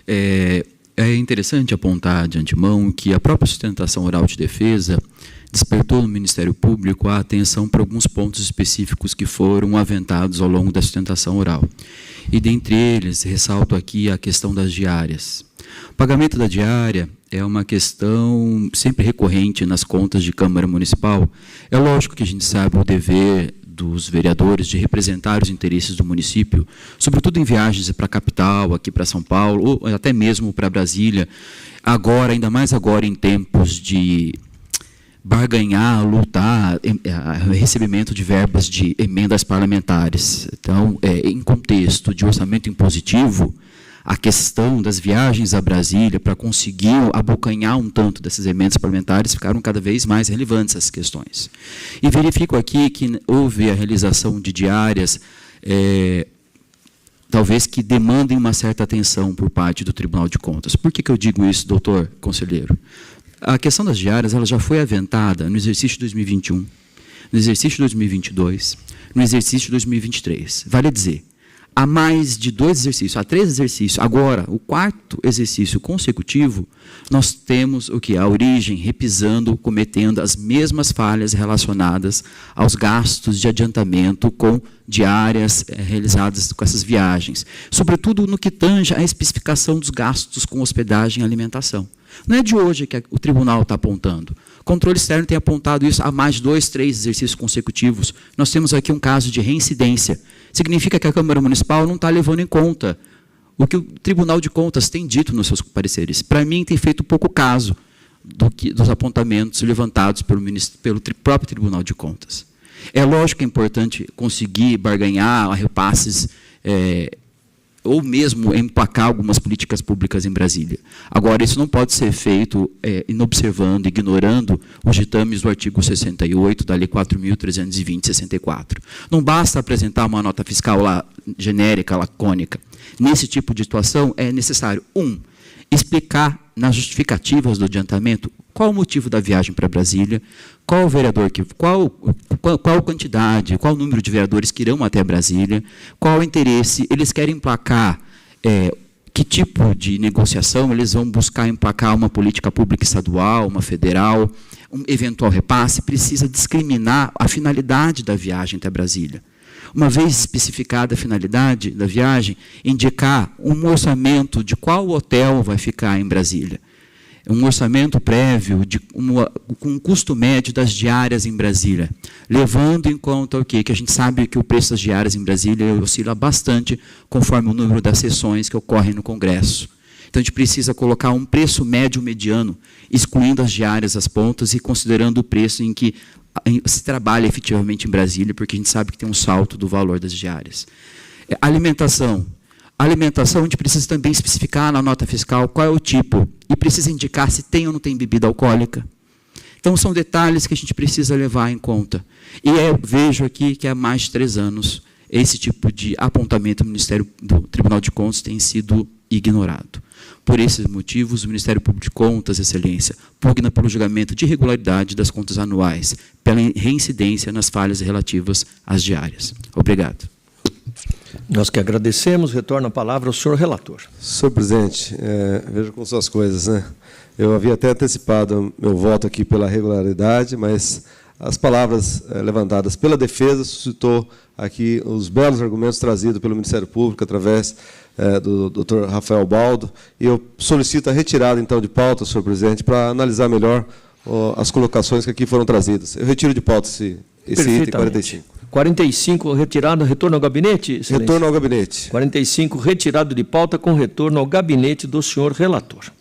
É interessante apontar de antemão que a própria sustentação oral de defesa despertou no Ministério Público a atenção para alguns pontos específicos que foram aventados ao longo da sustentação oral. E, dentre eles, ressalto aqui a questão das diárias. O pagamento da diária é uma questão sempre recorrente nas contas de Câmara Municipal. É lógico que a gente sabe o dever dos vereadores de representar os interesses do município, sobretudo em viagens para a capital, aqui para São Paulo, ou até mesmo para Brasília, agora, ainda mais agora em tempos de barganhar, lutar, recebimento de verbas de emendas parlamentares. Então, em contexto de orçamento impositivo, a questão das viagens a Brasília para conseguir abocanhar um tanto dessas emendas parlamentares ficaram cada vez mais relevantes essas questões. E verifico aqui que houve a realização de diárias, talvez que demandem uma certa atenção por parte do Tribunal de Contas. Por que eu digo isso, doutor conselheiro? A questão das diárias ela já foi aventada no exercício 2021, no exercício 2022, no exercício 2023. Vale dizer, há mais de 2 exercícios, há 3 exercícios, agora, o 4º exercício consecutivo, nós temos o que? A origem repisando, cometendo as mesmas falhas relacionadas aos gastos de adiantamento com diárias realizadas com essas viagens. Sobretudo no que tange à especificação dos gastos com hospedagem e alimentação. Não é de hoje que o tribunal está apontando. O controle externo tem apontado isso há mais de 2, 3 exercícios consecutivos. Nós temos aqui um caso de reincidência. Significa que a Câmara Municipal não está levando em conta o que o Tribunal de Contas tem dito nos seus pareceres. Para mim, tem feito pouco caso dos apontamentos levantados pelo próprio Tribunal de Contas. É lógico que é importante conseguir barganhar repasses, ou mesmo empacar algumas políticas públicas em Brasília. Agora, isso não pode ser feito inobservando, ignorando os ditames do artigo 68 da Lei 4.320/64. Não basta apresentar uma nota fiscal lá, genérica, lacônica. Nesse tipo de situação, é necessário, explicar nas justificativas do adiantamento qual o motivo da viagem para Brasília, qual o vereador, qual quantidade, qual o número de vereadores que irão até Brasília, qual o interesse, eles querem emplacar, que tipo de negociação eles vão buscar emplacar, uma política pública estadual, uma federal, um eventual repasse, precisa discriminar a finalidade da viagem até Brasília. Uma vez especificada a finalidade da viagem, indicar um orçamento de qual hotel vai ficar em Brasília. Um orçamento prévio com um custo médio das diárias em Brasília, levando em conta o quê? Que a gente sabe que o preço das diárias em Brasília oscila bastante conforme o número das sessões que ocorrem no Congresso. Então, a gente precisa colocar um preço médio mediano, excluindo as diárias, as pontas, e considerando o preço em que se trabalha efetivamente em Brasília, porque a gente sabe que tem um salto do valor das diárias. Alimentação. A alimentação, a gente precisa também especificar na nota fiscal qual é o tipo, e precisa indicar se tem ou não tem bebida alcoólica. Então, são detalhes que a gente precisa levar em conta. E eu vejo aqui que há mais de 3 anos, esse tipo de apontamento do Tribunal de Contas tem sido ignorado. Por esses motivos, o Ministério Público de Contas, Excelência, pugna pelo julgamento de irregularidade das contas anuais, pela reincidência nas falhas relativas às diárias. Obrigado. Nós que agradecemos. Retorno a palavra ao senhor relator. Senhor presidente, veja como são as coisas, né? Eu havia até antecipado meu voto aqui pela regularidade, mas as palavras levantadas pela defesa suscitou aqui os belos argumentos trazidos pelo Ministério Público através do Dr. Rafael Baldo, e eu solicito a retirada, então, de pauta, senhor presidente, para analisar melhor as colocações que aqui foram trazidas. Eu retiro de pauta esse item 45. 45, retirado, retorno ao gabinete, excelência? Retorno ao gabinete. 45, retirado de pauta com retorno ao gabinete do senhor relator.